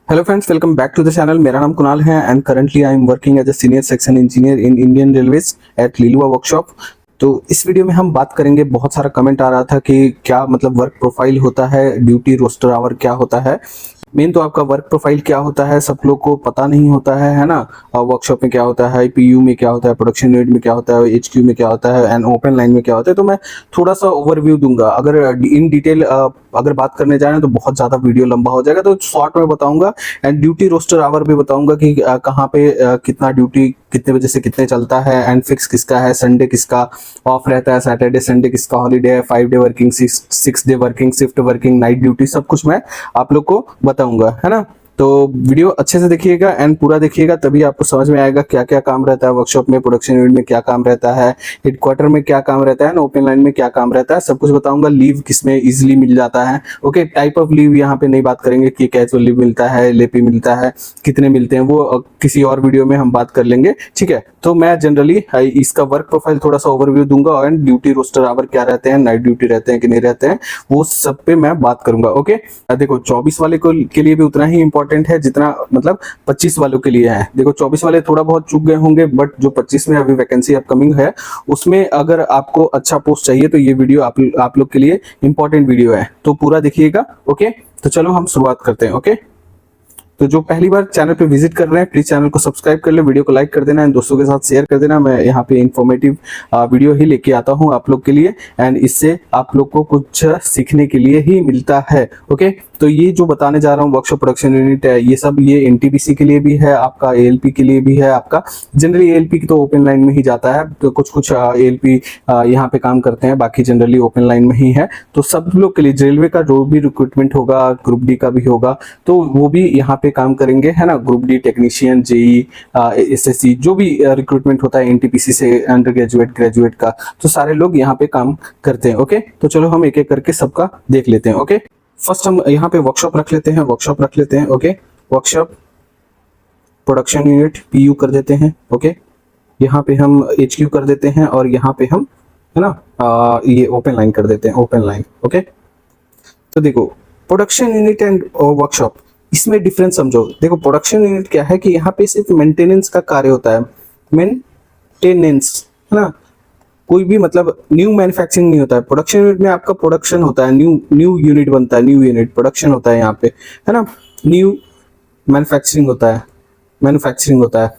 Hello friends, welcome back to the channel. मेरा नाम कुणाल है and currently I am working as a senior section engineer in Indian railways at Liluah workshop. तो इस video में हम बात करेंगे, बहुत सारा कमेंट आ रहा था कि क्या मतलब वर्क प्रोफाइल होता है, ड्यूटी रोस्टर आवर क्या होता है। मेन तो आपका वर्क प्रोफाइल क्या होता है सब लोग को पता नहीं होता है ना। वर्कशॉप में क्या होता है, पीयू में क्या होता है, प्रोडक्शन यूनिट में क्या होता है, एचक्यू में क्या होता है एंड ओपन लाइन में क्या होता है। तो मैं थोड़ा सा ओवरव्यू दूंगा। अगर इन डिटेल अगर बात करने जाए तो बहुत ज्यादा वीडियो लंबा हो जाएगा, तो शॉर्ट में बताऊंगा। एंड ड्यूटी रोस्टर आवर भी बताऊंगा कि कहाँ पे कितना ड्यूटी कितने बजे से कितने चलता है एंड फिक्स किसका है, संडे किसका ऑफ रहता है, सैटरडे संडे किसका हॉलीडे है, 5 day working, 6 day working, shift working, night duty, सब कुछ मैं आप लोग को बताऊंगा, है ना। तो वीडियो अच्छे से देखिएगा एंड पूरा देखिएगा, तभी आपको समझ में आएगा क्या क्या काम रहता है वर्कशॉप में, प्रोडक्शन यूनिट में क्या काम रहता है, हेडक्वार्टर में क्या काम रहता है, ओपन लाइन में क्या काम रहता है, सब कुछ बताऊंगा। लीव किसमें इजिली मिल जाता है, ओके। टाइप ऑफ लीव यहाँ पे नहीं बात करेंगे कि कैजुअल लीव मिलता है, लेपी मिलता है, कितने मिलते हैं, वो किसी और वीडियो में हम बात कर लेंगे, ठीक है। तो मैं जनरली इसका वर्क प्रोफाइल थोड़ा सा ओवरव्यू दूंगा एंड ड्यूटी रोस्टर आवर क्या रहते हैं, नाइट ड्यूटी रहते हैं कि नहीं रहते हैं, वो सब पे मैं बात करूंगा, ओके। देखो 24 वाले के लिए भी उतना ही इंपॉर्टेंट है जितना मतलब 25 वालों के लिए है। देखो 24 वाले थोड़ा बहुत चूक गए होंगे, बट जो 25 में अभी वैकेंसी अपकमिंग है उसमें अगर आपको अच्छा पोस्ट चाहिए तो ये वीडियो आप लोग के लिए इंपॉर्टेंट वीडियो है, तो पूरा देखिएगा, ओके। तो चलो हम शुरुआत करते हैं, ओके। तो जो पहली बार चैनल पे विजिट कर रहे हैं प्लीज चैनल को सब्सक्राइब कर ले, वीडियो को लाइक कर देना एंड दोस्तों के साथ शेयर कर देना। मैं यहाँ पे इंफॉर्मेटिव वीडियो ही लेके आता हूँ आप लोग के लिए एंड इससे आप लोग को कुछ सीखने के लिए ही मिलता है, ओके। तो ये जो बताने जा रहा हूँ वर्कशॉप प्रोडक्शन यूनिट है, ये सब ये एनटीपीसी के लिए भी है, आपका एएलपी के लिए भी है। आपका जनरली एएलपी की तो ओपन लाइन में ही जाता है, तो कुछ एएलपी यहाँ पे काम करते हैं, बाकी जनरली ओपन लाइन में ही है। तो सब लोग के लिए रेलवे का जो भी रिक्रूटमेंट होगा, ग्रुप डी का भी होगा, तो वो भी यहाँ पे काम करेंगे, है ना। Group D, technician, JE, SSC, जो भी रिक्रूटमेंट होता है एनटीपीसी से, अंडर ग्रेजुएट, ग्रेजुएट का, तो सारे लोग यहाँ पे काम करते हैं, ओके। तो चलो हम एक एक करके सबका देख लेते हैं, ओके। फर्स्ट हम यहाँ पे वर्कशॉप रख लेते हैं, okay. Workshop production unit PU कर देते हैं, ओके। यहाँ पे हम एचक्यू कर देते हैं और यहाँ पे हम, है ना, ये ओपन लाइन कर देते हैं, ओपन लाइन, ओके। तो देखो प्रोडक्शन यूनिट एंड वर्कशॉप, इसमें डिफरेंस समझो। देखो प्रोडक्शन यूनिट क्या है कि यहाँ पे सिर्फ मेंटेनेंस का कार्य होता है, मेंटेनेंस, है ना। कोई भी मतलब न्यू मैन्युफैक्चरिंग नहीं होता है। प्रोडक्शन यूनिट में आपका प्रोडक्शन होता है, न्यू यूनिट बनता है, न्यू यूनिट प्रोडक्शन होता है यहाँ पे, है ना। न्यू मैन्युफैक्चरिंग होता है,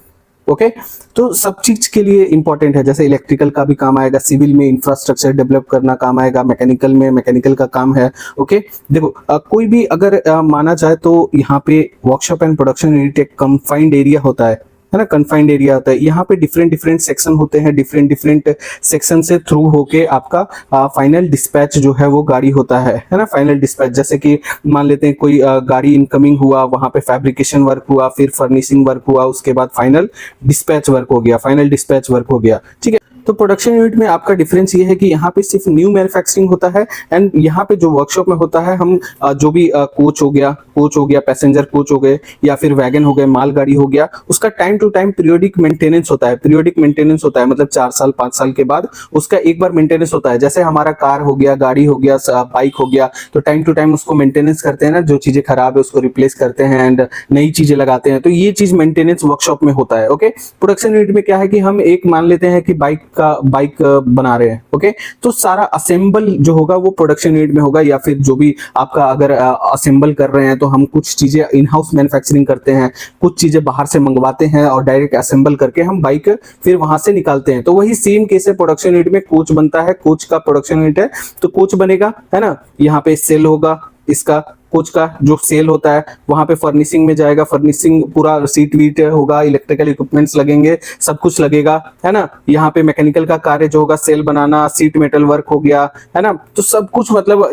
ओके। तो सब चीज के लिए इंपॉर्टेंट है, जैसे इलेक्ट्रिकल का भी काम आएगा, सिविल में इंफ्रास्ट्रक्चर डेवलप करना काम आएगा, मैकेनिकल में मैकेनिकल का काम है, ओके। देखो कोई भी अगर माना जाए तो यहाँ पे वर्कशॉप एंड प्रोडक्शन यूनिट एक कंफाइंड एरिया होता है ना, कंफाइंड एरिया होता है। यहाँ पे डिफरेंट डिफरेंट सेक्शन होते हैं, डिफरेंट सेक्शन से थ्रू होके आपका फाइनल डिस्पैच जो है वो गाड़ी होता है ना। फाइनल डिस्पैच जैसे कि मान लेते हैं कोई गाड़ी इनकमिंग हुआ, वहां पे फैब्रिकेशन वर्क हुआ, फिर फर्निशिंग वर्क हुआ, उसके बाद फाइनल डिस्पैच वर्क हो गया, ठीक है। तो प्रोडक्शन यूनिट में आपका डिफरेंस ये है कि यहाँ पे सिर्फ न्यू मैन्युफैक्चरिंग होता है एंड यहाँ पे जो वर्कशॉप में होता है, हम जो भी कोच हो गया, पैसेंजर कोच हो गए या फिर वैगन हो गए, मालगाड़ी हो गया, उसका time to time periodic maintenance होता है। मतलब 4 साल 5 साल के बाद उसका एक बार मेंटेनेंस होता है। जैसे हमारा कार हो गया, गाड़ी हो गया, बाइक हो गया, तो टाइम टू टाइम उसको मेंटेनेंस करते हैं ना, जो चीजें खराब है उसको रिप्लेस करते हैं एंड नई चीजें लगाते हैं। तो ये चीज मेंटेनेंस वर्कशॉप में होता है, ओके। प्रोडक्शन यूनिट में क्या है कि हम एक मान लेते हैं कि बाइक बना रहे हैं, ओके। तो सारा असेंबल जो होगा वो प्रोडक्शन यूनिट में होगा, या फिर जो भी आपका अगर असेंबल कर रहे हैं तो हम कुछ चीजें इन हाउस मैन्युफैक्चरिंग करते हैं, कुछ चीजें बाहर से मंगवाते हैं और डायरेक्ट असेंबल करके हम बाइक फिर वहां से निकालते हैं। तो वही सेम केस है प्रोडक्शन यूनिट में। कोच बनता है, कोच का प्रोडक्शन यूनिट है तो कोच बनेगा, है ना। यहाँ पे सेल होगा, इसका कोच का जो सेल होता है वहां पे फर्निशिंग में जाएगा, फर्निशिंग पूरा सीट वीट होगा, इलेक्ट्रिकल इक्विपमेंट्स लगेंगे, सब कुछ लगेगा, है ना। यहाँ पे मैकेनिकल का कार्य जो होगा, सेल बनाना, सीट मेटल वर्क हो गया, है ना। तो सब कुछ मतलब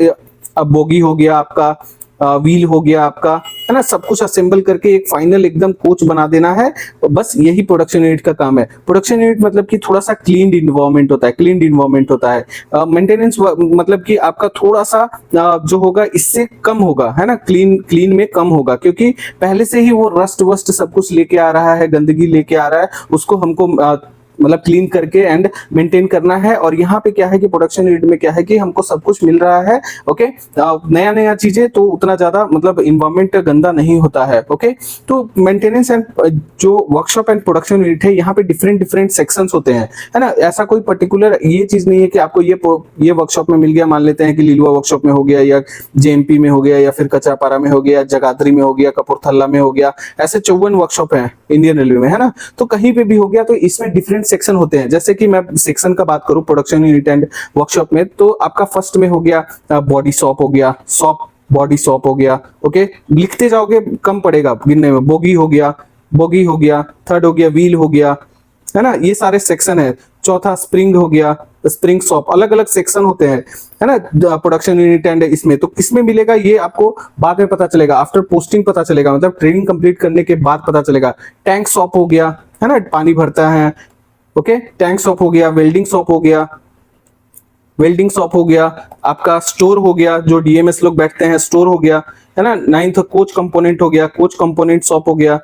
बोगी हो गया आपका, व्हील हो गया आपका, है ना। सब कुछ असेंबल करके एक फाइनल एकदम कोच बना देना है, बस यही प्रोडक्शन यूनिट का काम है। प्रोडक्शन यूनिट मतलब कि थोड़ा सा क्लीन इन्वायरमेंट होता है, मेंटेनेंस मतलब कि आपका थोड़ा सा जो होगा इससे कम होगा, है ना। क्लीन में कम होगा, क्योंकि पहले से ही वो रस्ट वस्ट सब कुछ लेके आ रहा है, गंदगी लेके आ रहा है, उसको हमको मतलब क्लीन करके एंड मेंटेन करना है। और यहाँ पे क्या है कि प्रोडक्शन यूनिट में क्या है कि हमको सब कुछ मिल रहा है। ओके, नया नया चीजें, तो उतना ज्यादा मतलब इन्वायरमेंट गंदा नहीं होता है। ओके, तो मेंटेनेंस एंड जो वर्कशॉप एंड प्रोडक्शन यूनिट है, यहाँ पे डिफरेंट डिफरेंट सेक्शंस होते हैं, है ना। ऐसा कोई पर्टिकुलर ये चीज नहीं है कि आपको ये वर्कशॉप में मिल गया, मान लेते हैं कि लिलुआ वर्कशॉप में हो गया, या जेएमपी में हो गया, या फिर कचरापारा में हो गया, जगाधरी में हो गया, कपूरथला में हो गया। ऐसे 54 वर्कशॉप है इंडियन रेलवे में, है ना। तो कहीं पे भी हो गया, तो इसमें डिफरेंट सेक्शन होते हैं। जैसे कि मैं सेक्शन का बात करूं प्रोडक्शन यूनिट एंड वर्कशॉप में, तो आपका फर्स्ट में हो गया बॉडी शॉप हो गया, बॉडी शॉप हो गया। ओके, लिखते जाओगे कम पड़ेगा गिनने में। बोगी हो गया, थर्ड हो गया व्हील हो गया, है ना। ये सारे सेक्शन है। चौथा स्प्रिंग हो गया, स्प्रिंग शॉप, अलग अलग सेक्शन होते हैं, है ना, प्रोडक्शन यूनिट एंड इसमें। तो किसमें मिलेगा ये आपको बाद में पता चलेगा, आफ्टर पोस्टिंग पता चलेगा, मतलब ट्रेनिंग कंप्लीट करने के बाद पता चलेगा। टैंक शॉप हो गया, है ना, पानी भरता है। ओके, टैंक शॉप हो गया, वेल्डिंग शॉप हो गया, आपका स्टोर हो गया, जो डीएमएस लोग बैठते हैं, स्टोर हो गया, है ना। नाइन्थ कोच कंपोनेंट हो गया, कोच कंपोनेंट शॉप हो गया।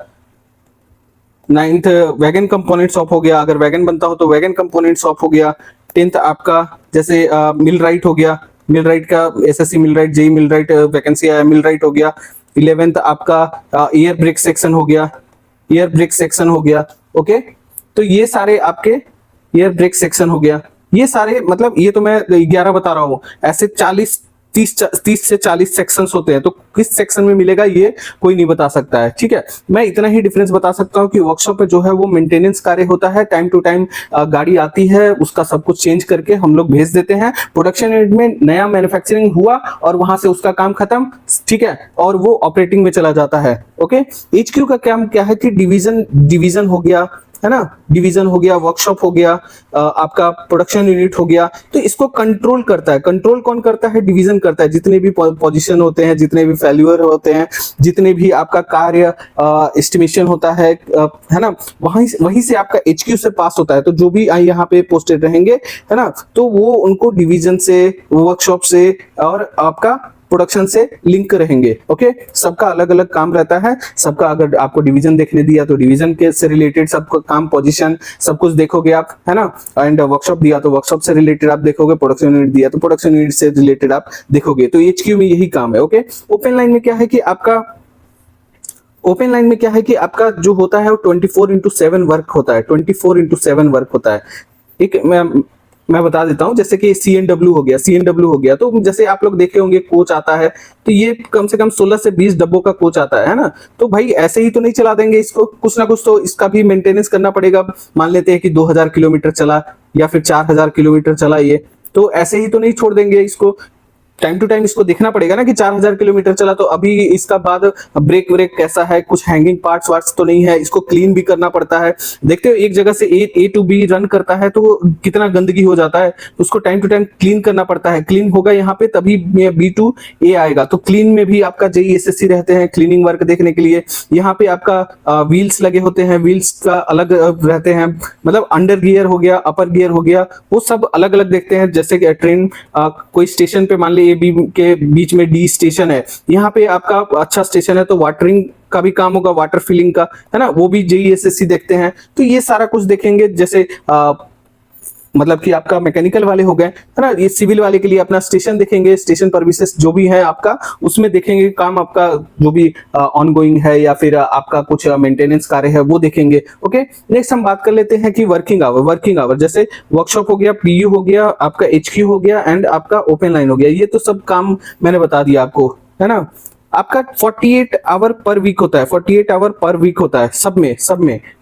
नाइन्थ वैगन कंपोनेंट शॉप हो गया, अगर वैगन बनता हो तो वैगन कंपोनेंट शॉप हो गया। 10th आपका जैसे मिल राइट हो गया, मिल राइट का एसएससी मिल राइट, जेई मिल राइट वैकेंसी आया, मिल राइट हो गया। 11th आपका एयर ब्रेक सेक्शन हो गया, ओके। तो ये सारे आपके एयर ब्रेक सेक्शन हो गया। ये सारे मतलब ये तो मैं 11 बता रहा हूँ, ऐसे 30 से 40 सेक्शंस होते हैं। तो किस सेक्शन में मिलेगा ये कोई नहीं बता सकता है, ठीक है। मैं इतना ही डिफरेंस बता सकता हूँ कि वर्कशॉप पे जो है वो मेंटेनेंस कार्य होता है, टाइम टू टाइम गाड़ी आती है, उसका सब कुछ चेंज करके हम लोग भेज देते हैं। प्रोडक्शन यूनिट में नया मैन्युफैक्चरिंग हुआ और वहां से उसका काम खत्म, ठीक है, और वो ऑपरेटिंग में चला जाता है। ओके, एचक्यू का काम क्या है कि डिवीजन हो गया, है ना, डिवीजन हो गया, वर्कशॉप हो गया, आपका प्रोडक्शन यूनिट हो गया। तो इसको कंट्रोल करता है। कंट्रोल कौन करता है? डिवीजन करता है। जितने भी पोजीशन होते हैं, जितने भी फेल्यूर होते हैं, जितने भी आपका कार्य एस्टिमेशन होता है ना, वहीं से आपका एचक्यू से पास होता है। तो जो भी यहाँ पे पोस्टेड रहेंगे, है ना, तो वो उनको डिवीजन से, वर्कशॉप से और आपका प्रोडक्शन से लिंक रहेंगे। ओके, सबका अलग अलग काम रहता है। सबका अगर आपको डिवीजन देखने दिया तो डिवीजन के से रिलेटेड सबका काम, पोजीशन, सब कुछ देखोगे आप, है ना। एंड वर्कशॉप दिया तो वर्कशॉप से रिलेटेड आप देखोगे, प्रोडक्शन यूनिट दिया तो प्रोडक्शन यूनिट से रिलेटेड आप देखोगे। तो एचक्यू में यही काम है। ओके, ओपन लाइन में क्या है कि आपका जो होता है वो 24/7 वर्क होता है। 24/7 वर्क होता है। एक मैं बता देता हूं, जैसे कि सीएनडब्ल्यू हो गया। तो जैसे आप लोग देखे होंगे कोच आता है, तो ये कम से कम 16 से 20 डब्बों का कोच आता है ना। तो भाई ऐसे ही तो नहीं चला देंगे इसको, कुछ ना कुछ तो इसका भी मेंटेनेंस करना पड़ेगा। मान लेते हैं कि 2000 किलोमीटर चला या फिर 4000 किलोमीटर चला ये, तो ऐसे ही तो नहीं छोड़ देंगे इसको। टाइम टू टाइम इसको देखना पड़ेगा ना कि 4000 किलोमीटर चला तो अभी इसका बाद ब्रेक कैसा है, कुछ हैंगिंग पार्ट्स वार्ट्स तो नहीं है, इसको क्लीन भी करना पड़ता है। देखते हो एक जगह से ए टू बी रन करता है तो कितना गंदगी हो जाता है, उसको टाइम टू टाइम क्लीन करना पड़ता है। क्लीन होगा यहाँ पे तभी बी टू ए आएगा। तो क्लीन में भी आपका जेई एसएससी रहते हैं क्लीनिंग वर्क देखने के लिए। यहाँ पे आपका व्हील्स लगे होते हैं, व्हील्स का अलग रहते हैं, मतलब अंडर गियर हो गया, अपर गियर हो गया, वो सब अलग अलग देखते हैं। जैसे कि ट्रेन कोई स्टेशन पे मान ली ए बी के बीच में डी स्टेशन है, यहाँ पे आपका अच्छा स्टेशन है तो वाटरिंग का भी काम होगा, वाटर फिलिंग का, है ना, वो भी जेई एसएससी देखते हैं। तो ये सारा कुछ देखेंगे। जैसे मतलब कि आपका मैकेनिकल वाले हो गए, है ना, ये सिविल वाले के लिए अपना स्टेशन देखेंगे, स्टेशन सर्विसेज जो भी है आपका, उसमें देखेंगे काम आपका जो भी ऑनगोइंग है या फिर आपका कुछ मेंटेनेंस कार्य है वो देखेंगे। ओके, नेक्स्ट हम बात कर लेते हैं कि वर्किंग आवर जैसे वर्कशॉप हो गया, पीयू हो गया, आपका एचक्यू हो गया एंड आपका ओपन लाइन हो गया। ये तो सब काम मैंने बता दिया आपको, है ना। आपका 48 आवर पर वीक होता है, 48 आवर पर वीक होता है सब में,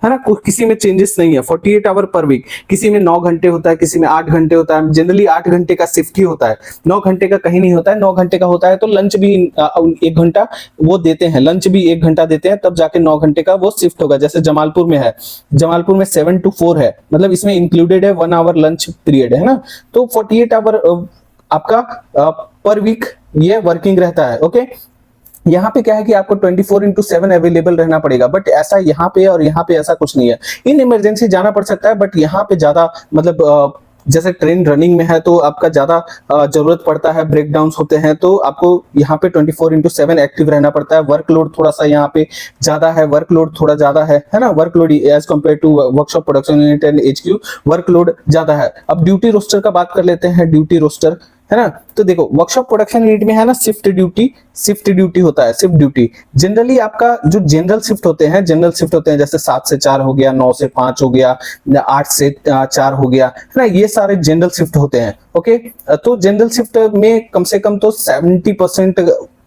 है ना, किसी में चेंजेस नहीं है। 48 आवर पर वीक, किसी में 9 घंटे होता है, किसी में 8 घंटे होता है। जनरली 8 घंटे का शिफ्ट ही होता है, 9 घंटे का कहीं नहीं होता है। 9 घंटे का होता है तो लंच भी 1 घंटा वो देते हैं, लंच भी 1 घंटा देते हैं, तब जाके 9 घंटे का वो शिफ्ट होगा। जैसे जमालपुर में है, जमालपुर में 7 to 4 है, मतलब इसमें इंक्लूडेड है 1 आवर लंच पीरियड, है ना। तो 48 आवर आपका पर वीक ये वर्किंग रहता है। ओके, यहाँ पे क्या है कि आपको 24/7 अवेलेबल रहना पड़ेगा, बट ऐसा यहाँ पे और यहाँ पे ऐसा कुछ नहीं है। इन इमरजेंसी जाना पड़ सकता है, बट यहाँ पे ज्यादा मतलब जैसे ट्रेन रनिंग में है तो आपका ज्यादा जरूरत पड़ता है, ब्रेकडाउन्स होते हैं, तो आपको यहाँ पे 24/7 एक्टिव रहना पड़ता है। वर्कलोड थोड़ा सा यहाँ पे ज्यादा है, वर्कलोड थोड़ा ज्यादा है ना, workload as compare to workshop production unit and HQ workload ज्यादा है। अब ड्यूटी रोस्टर का बात कर लेते हैं, ड्यूटी रोस्टर है ना। तो देखो वर्कशॉप प्रोडक्शन यूनिट में है ना शिफ्ट ड्यूटी होता है, शिफ्ट ड्यूटी। जनरली आपका जो जनरल शिफ्ट होते हैं जैसे 7 से 4 हो गया, 9 से 5 हो गया, 8 से 4 हो गया, है ना, ये सारे जनरल शिफ्ट होते हैं। ओके, तो जनरल शिफ्ट में कम से कम तो 70%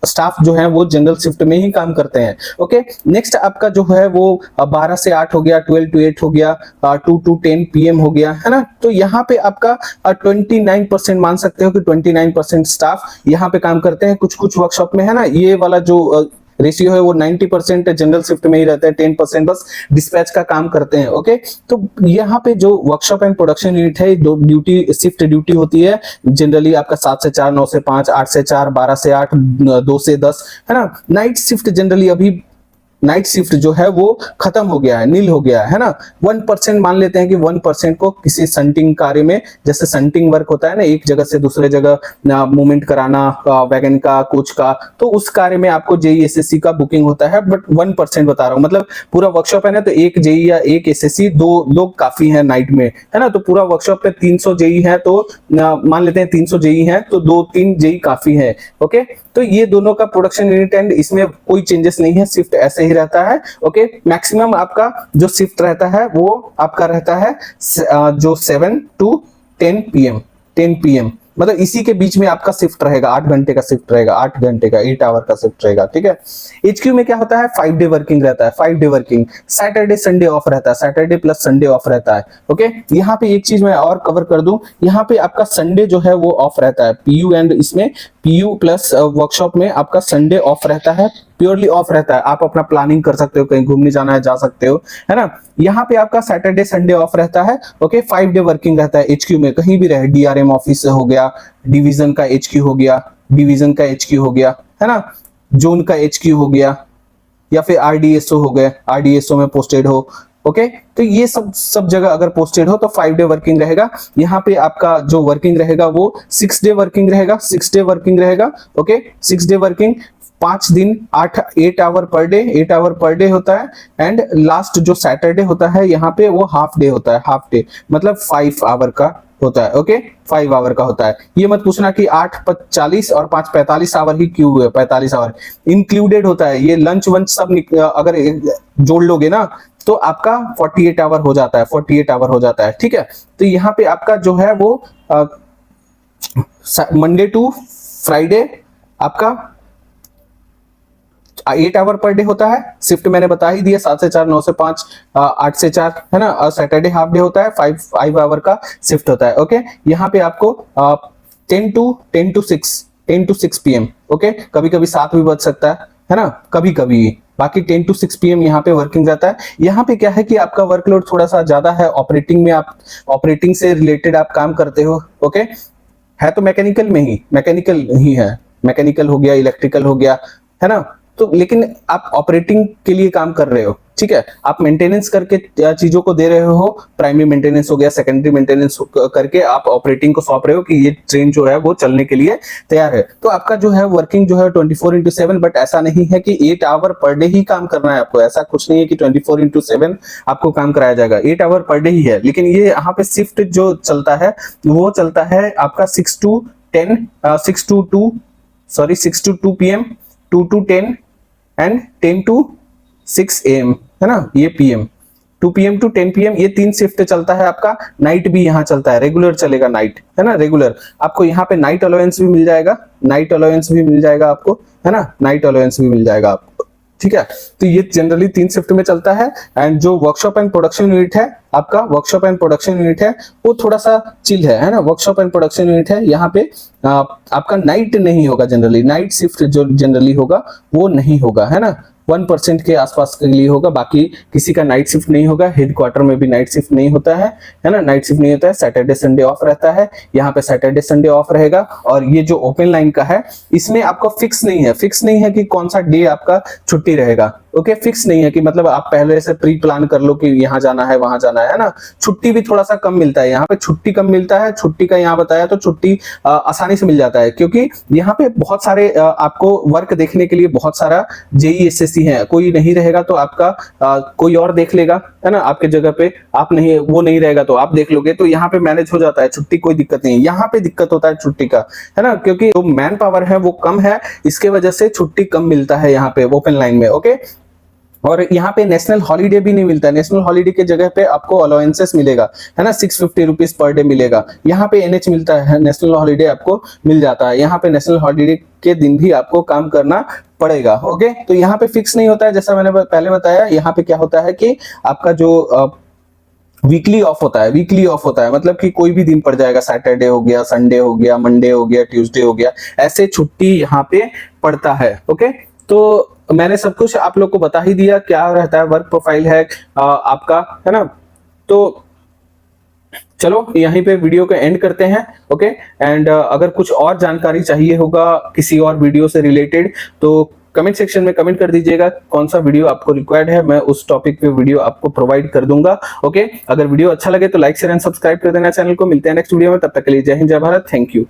स्टाफ जो है वो जनरल शिफ्ट में ही काम करते हैं। ओके, नेक्स्ट आपका जो है वो 12 से 8 हो गया, 12 to 8 हो गया, 2 to 10 PM हो गया, है ना। तो यहाँ पे आपका 29% मान सकते हो कि 29% स्टाफ यहाँ पे काम करते हैं। कुछ कुछ वर्कशॉप में है ना ये वाला जो रेशियो है वो 90% जनरल शिफ्ट में ही रहता है, 10% बस डिस्पैच का काम करते हैं। ओके, तो यहाँ पे जो वर्कशॉप एंड प्रोडक्शन यूनिट है, दो ड्यूटी शिफ्ट ड्यूटी होती है जनरली आपका 7 से 4, 9 से 5, 8 से 4, 12 से 8, 2 से 10, है ना। नाइट शिफ्ट जनरली अभी नाइट शिफ्ट जो है वो खत्म हो गया है, नील हो गया है ना। 1% मान लेते हैं कि 1% को किसी संटिंग कार्य में, जैसे संटिंग वर्क होता है ना, एक जगह से दूसरे जगह मूवमेंट कराना वैगन का, कोच का, तो उस कार्य में आपको जेई एसएससी का बुकिंग होता है। बट 1% बता रहा हूँ, मतलब पूरा वर्कशॉप है ना, तो एक जेई या एक एसएससी, 2 लोग काफी है नाइट में, है ना। तो पूरा वर्कशॉप पे 300 जेई है, तो मान लेते हैं 300 जेई है, तो 2-3 जेई काफी है। ओके, तो ये दोनों का प्रोडक्शन यूनिट एंड इसमें कोई चेंजेस नहीं है, शिफ्ट ऐसे ही रहता है। ओके, मैक्सिमम आपका जो शिफ्ट रहता है वो आपका रहता है जो 7 to 10 PM, मतलब इसी के बीच में आपका शिफ्ट रहेगा, 8 घंटे का शिफ्ट रहेगा, 8 घंटे का 8 आवर का शिफ्ट रहेगा। ठीक है, HQ में क्या होता है, 5 डे वर्किंग रहता है, 5 day working, Saturday Sunday off रहता है, सैटरडे प्लस संडे ऑफ रहता है। ओके, यहाँ पे एक चीज मैं और कवर कर दूं, यहाँ पे आपका संडे जो है वो ऑफ रहता है, PU एंड इसमें PU प्लस वर्कशॉप में आपका संडे ऑफ रहता है, प्योरली ऑफ रहता है। आप अपना प्लानिंग कर सकते हो, कहीं घूमने जाना है जा सकते हो, है ना। यहाँ पे आपका सैटरडे संडे ऑफ रहता है। ओके, 5 डे वर्किंग रहता है HQ में, कहीं भी रहे, DRM ऑफिस हो गया, डिवीजन का HQ हो गया, डिवीजन का HQ हो गया, है ना, जोन का HQ हो गया, या फिर RDSO हो गए, RDSO में पोस्टेड हो। ओके, तो ये सब जगह अगर पोस्टेड हो तो 5 डे वर्किंग रहेगा। यहाँ पे आपका जो वर्किंग रहेगा वो 6 डे वर्किंग रहेगा, 6 डे वर्किंग रहेगा। ओके, 6 डे वर्किंग, 5 दिन 8 आवर पर डे होता है। एंड लास्ट जो सैटरडे होता है यहाँ पे वो हाफ डे होता है, हाफ डे मतलब 5 आवर का होता है। ओके, 5 आवर का होता है। ये मत पूछना कि 8:40 और 5:45 आवर ही क्यों हुए, 45 आवर इंक्लूडेड होता है। ये लंच वंच सब अगर जोड़ लोगे ना तो आपका 48 आवर हो जाता है, 48 आवर हो जाता है। ठीक है, तो यहाँ पे आपका जो है वो मंडे टू फ्राइडे आपका 8 आवर पर डे होता है। शिफ्ट मैंने बता ही दिया, 7 से 4, 9 से 5, 8 से 4, है ना। और सैटरडे हाफ डे होता है, 5 आवर का शिफ्ट होता है। ओके, यहाँ पे आपको 10 to 6 PM। ओके, कभी कभी 7 भी बज सकता है ना, कभी कभी, बाकी 10 to 6 PM यहाँ पे वर्किंग रहता है। यहाँ पे क्या है कि आपका वर्कलोड थोड़ा सा ज्यादा है, ऑपरेटिंग में आप ऑपरेटिंग से रिलेटेड आप काम करते हो। ओके, है तो मैकेनिकल ही है, मैकेनिकल हो गया, इलेक्ट्रिकल हो गया, है ना। तो लेकिन आप ऑपरेटिंग के लिए काम कर रहे हो, ठीक है, आप मेंटेनेंस करके चीजों को दे रहे हो, प्राइमरी मेंटेनेंस हो गया, सेकेंडरी मेंटेनेंस करके आप ऑपरेटिंग को सौंप रहे हो कि ये ट्रेन जो है वो चलने के लिए तैयार है। तो आपका जो है वर्किंग जो है 24/7, बट ऐसा नहीं है कि 8 आवर पर डे ही काम करना है आपको, ऐसा कुछ नहीं है कि 24/7 आपको काम कराया जाएगा, 8 आवर पर डे ही है। लेकिन ये यहाँ पे शिफ्ट जो चलता है वो चलता है आपका 6 to 2 PM, 2 to 10 and 10 to 6 AM, है ना, ये PM, 2 PM to 10 PM, ये 3 शिफ्ट चलता है आपका। नाइट भी यहाँ चलता है, रेगुलर चलेगा नाइट, है ना, रेगुलर। आपको यहाँ पे नाइट अलाउंस भी मिल जाएगा, आपको, है ना, नाइट अलाउंस भी मिल जाएगा आपको। ठीक है, तो ये जनरली 3 शिफ्ट में चलता है। एंड जो वर्कशॉप एंड प्रोडक्शन यूनिट है आपका, वर्कशॉप एंड प्रोडक्शन यूनिट है वो थोड़ा सा चिल है ना। वर्कशॉप एंड प्रोडक्शन यूनिट है, यहाँ पे आपका नाइट नहीं होगा, जनरली नाइट शिफ्ट जो जनरली होगा वो नहीं होगा, है ना। 1% के आसपास के लिए होगा, बाकी किसी का नाइट शिफ्ट नहीं होगा। हेडक्वार्टर में भी नाइट शिफ्ट नहीं होता है ना, नाइट शिफ्ट नहीं होता है। सैटरडे संडे ऑफ रहता है, यहाँ पे सैटरडे संडे ऑफ रहेगा। और ये जो ओपन लाइन का है इसमें आपका फिक्स नहीं है कि कौन सा डे आपका छुट्टी रहेगा। ओके, फिक्स नहीं है कि मतलब आप पहले से प्री प्लान कर लो कि यहाँ जाना है वहां जाना है ना। छुट्टी भी थोड़ा सा कम मिलता है यहाँ पे, छुट्टी कम मिलता है। छुट्टी का यहाँ बताया तो छुट्टी आसानी से मिल जाता है, क्योंकि यहाँ पे बहुत सारे आपको वर्क देखने के लिए बहुत सारा जेई एसएससी है। कोई नहीं रहेगा तो आपका कोई और देख लेगा, है ना, आपके जगह पे। आप नहीं, वो नहीं रहेगा तो आप देख लोगे, तो यहाँ पे मैनेज हो जाता है, छुट्टी कोई दिक्कत नहीं है। यहाँ पे दिक्कत होता है छुट्टी का, है ना, क्योंकि जो मैन पावर है वो कम है, इसके वजह से छुट्टी कम मिलता है यहाँ पे ओपन लाइन में। ओके, और यहाँ पे नेशनल हॉलीडे भी नहीं मिलता है। नेशनल हॉलीडे के जगह पे आपको अलाउंसेस मिलेगा, है ना, 650 रुपीज पर डे मिलेगा। यहाँ पे एनएच मिलता है, नेशनल हॉलीडे आपको मिल जाता है। यहाँ पे नेशनल हॉलीडे के दिन भी आपको काम करना पड़ेगा। ओके, तो यहाँ पे फिक्स नहीं होता है, जैसा मैंने पहले बताया। यहाँ पे क्या होता है कि आपका जो वीकली ऑफ होता है, वीकली ऑफ होता है मतलब कि कोई भी दिन पड़ जाएगा, सैटरडे हो गया, संडे हो गया, मंडे हो गया, ट्यूसडे हो गया, ऐसे छुट्टी यहाँ पे पड़ता है। ओके, तो मैंने सब कुछ आप लोग को बता ही दिया, क्या रहता है वर्क प्रोफाइल है आपका, है ना। तो चलो यहीं पे वीडियो को एंड करते हैं। ओके, एंड अगर कुछ और जानकारी चाहिए होगा किसी और वीडियो से रिलेटेड, तो कमेंट सेक्शन में कमेंट कर दीजिएगा कौन सा वीडियो आपको रिक्वायर्ड है, मैं उस टॉपिक पे वीडियो आपको प्रोवाइड कर दूंगा। ओके, अगर वीडियो अच्छा लगे तो लाइक शेयर एंड सब्सक्राइब कर देना चैनल को। मिलते हैं नेक्स्ट वीडियो में, तब तक के लिए जय हिंद, जय भारत, थैंक यू।